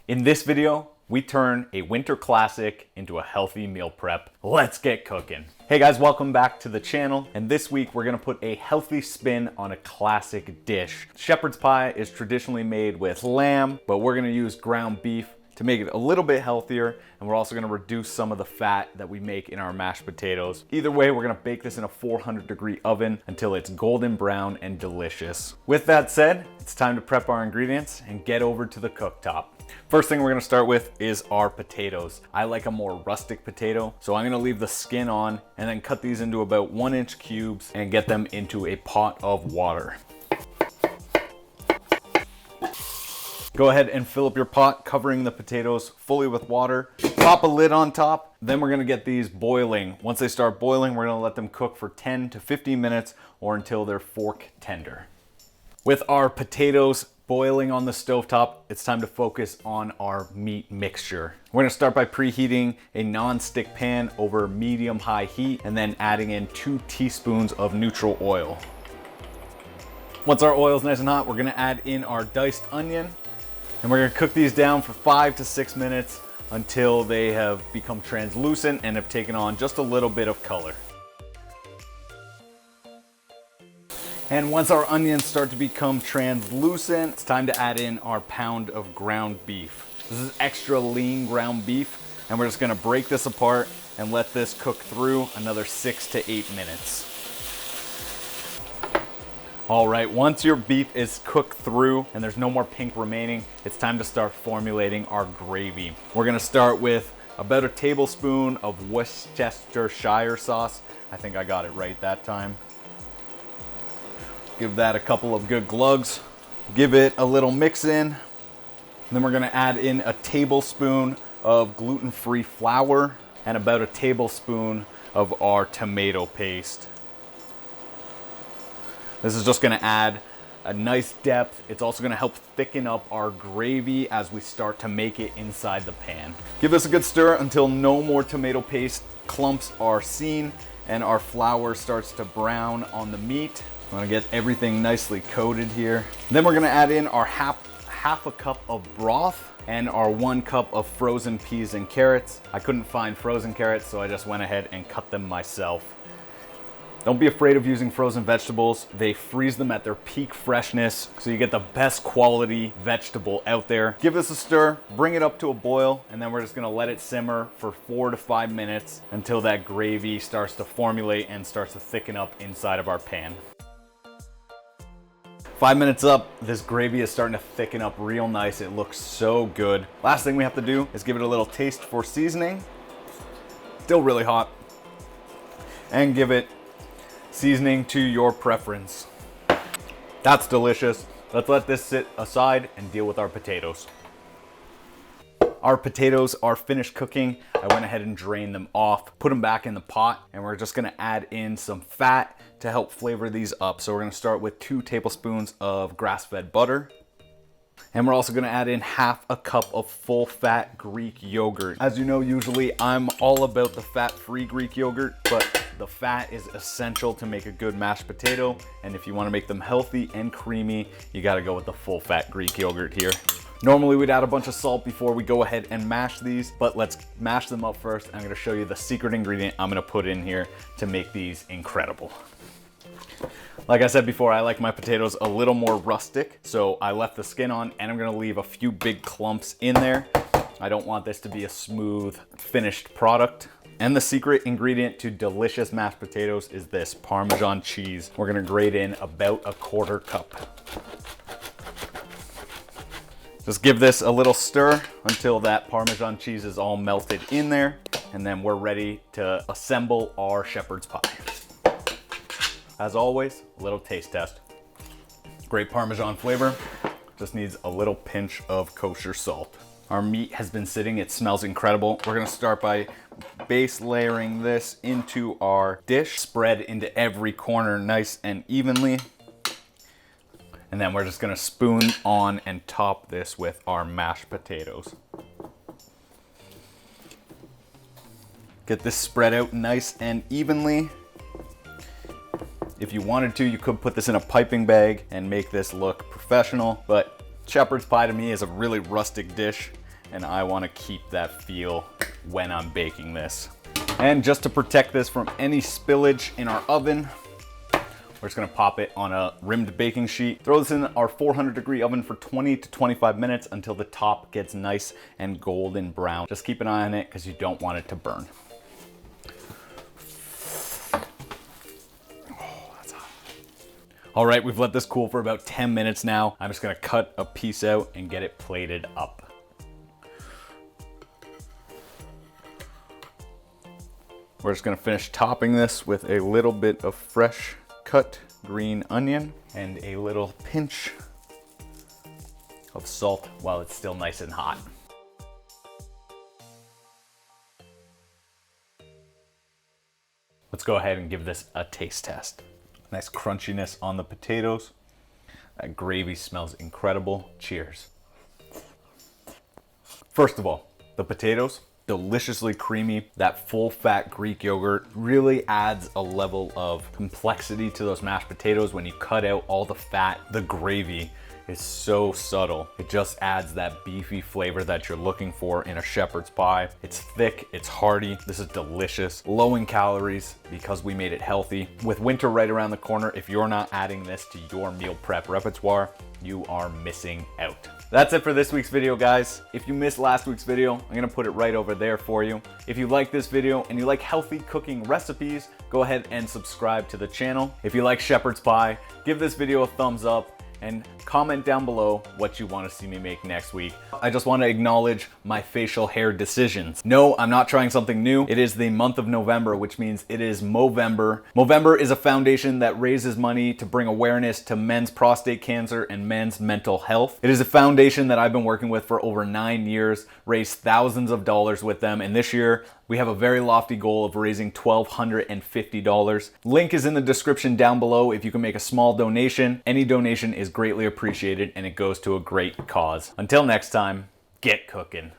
In this video, we turn a winter classic into a healthy meal prep. Let's get cooking. Hey guys, welcome back to the channel. And this week we're gonna put a healthy spin on a classic dish. Shepherd's pie is traditionally made with lamb, but we're gonna use ground beef to make it a little bit healthier, and we're also gonna reduce some of the fat that we make in our mashed potatoes. Either way, we're gonna bake this in a 400-degree oven until it's golden brown and delicious. With that said, it's time to prep our ingredients and get over to the cooktop. First thing we're gonna start with is our potatoes. I like a more rustic potato, so I'm gonna leave the skin on and then cut these into about 1-inch cubes and get them into a pot of water. Go ahead and fill up your pot, covering the potatoes fully with water. Pop a lid on top. Then we're gonna get these boiling. Once they start boiling, we're gonna let them cook for 10 to 15 minutes or until they're fork tender. With our potatoes boiling on the stovetop, it's time to focus on our meat mixture. We're gonna start by preheating a non-stick pan over medium-high heat and then adding in 2 teaspoons of neutral oil. Once our oil is nice and hot, we're gonna add in our diced onion. And we're gonna cook these down for 5 to 6 minutes until they have become translucent and have taken on just a little bit of color. And once our onions start to become translucent, it's time to add in our pound of ground beef. This is extra lean ground beef, and we're just gonna break this apart and let this cook through another 6 to 8 minutes. All right, once your beef is cooked through and there's no more pink remaining, it's time to start formulating our gravy. We're gonna start with about a tablespoon of Worcestershire sauce. I think I got it right that time. Give that a couple of good glugs. Give it a little mix in. And then we're gonna add in a tablespoon of gluten-free flour and about a tablespoon of our tomato paste. This is just gonna add a nice depth. It's also gonna help thicken up our gravy as we start to make it inside the pan. Give this a good stir until no more tomato paste clumps are seen and our flour starts to brown on the meat. I'm gonna get everything nicely coated here. Then we're gonna add in our half a cup of broth and our 1 cup of frozen peas and carrots. I couldn't find frozen carrots, so I just went ahead and cut them myself. Don't be afraid of using frozen vegetables. They freeze them at their peak freshness, so you get the best quality vegetable out there. Give this a stir, bring it up to a boil, and then we're just gonna let it simmer for 4 to 5 minutes until that gravy starts to formulate and starts to thicken up inside of our pan. 5 minutes up, this gravy is starting to thicken up real nice. It looks so good. Last thing we have to do is give it a little taste for seasoning. Still really hot. And give it seasoning to your preference. That's delicious. Let's let this sit aside and deal with our potatoes. Our potatoes are finished cooking. I went ahead and drained them off, put them back in the pot, and we're just gonna add in some fat to help flavor these up. So we're gonna start with 2 tablespoons of grass-fed butter. And we're also gonna add in half a cup of full-fat Greek yogurt. As you know, usually I'm all about the fat-free Greek yogurt, but the fat is essential to make a good mashed potato. And if you wanna make them healthy and creamy, you gotta go with the full-fat Greek yogurt here. Normally we'd add a bunch of salt before we go ahead and mash these, but let's mash them up first. I'm gonna show you the secret ingredient I'm gonna put in here to make these incredible. Like I said before, I like my potatoes a little more rustic, so I left the skin on and I'm gonna leave a few big clumps in there. I don't want this to be a smooth, finished product. And the secret ingredient to delicious mashed potatoes is this Parmesan cheese. We're gonna grate in about a 1/4 cup. Just give this a little stir until that Parmesan cheese is all melted in there, and then we're ready to assemble our shepherd's pie. As always, a little taste test. Great Parmesan flavor, just needs a little pinch of kosher salt. Our meat has been sitting, it smells incredible. We're gonna start by base layering this into our dish, spread into every corner nice and evenly. And then we're just gonna spoon on and top this with our mashed potatoes. Get this spread out nice and evenly. If you wanted to, you could put this in a piping bag and make this look professional, but shepherd's pie to me is a really rustic dish, and I want to keep that feel when I'm baking this. And just to protect this from any spillage in our oven, we're just gonna pop it on a rimmed baking sheet. Throw this in our 400-degree oven for 20 to 25 minutes until the top gets nice and golden brown. Just keep an eye on it because you don't want it to burn. Oh, that's hot. All right, we've let this cool for about 10 minutes now. I'm just gonna cut a piece out and get it plated up. We're just gonna finish topping this with a little bit of fresh cut green onion and a little pinch of salt while it's still nice and hot. Let's go ahead and give this a taste test. Nice crunchiness on the potatoes. That gravy smells incredible. Cheers. First of all, the potatoes, deliciously creamy. That full fat Greek yogurt really adds a level of complexity to those mashed potatoes. When you cut out all the fat, the gravy is so subtle. It just adds that beefy flavor that you're looking for in a shepherd's pie. It's thick, it's hearty. This is delicious, low in calories because we made it healthy. With winter right around the corner, if you're not adding this to your meal prep repertoire, you are missing out. That's it for this week's video, guys. If you missed last week's video, I'm gonna put it right over there for you. If you like this video and you like healthy cooking recipes, go ahead and subscribe to the channel. If you like shepherd's pie, give this video a thumbs up and comment down below what you want to see me make next week. I just want to acknowledge my facial hair decisions. No, I'm not trying something new. It is the month of November, which means it is Movember. Movember is a foundation that raises money to bring awareness to men's prostate cancer and men's mental health. It is a foundation that I've been working with for over 9 years, raised thousands of dollars with them, and this year we have a very lofty goal of raising $1,250. Link is in the description down below if you can make a small donation. Any donation is greatly appreciated and it goes to a great cause. Until next time, get cooking.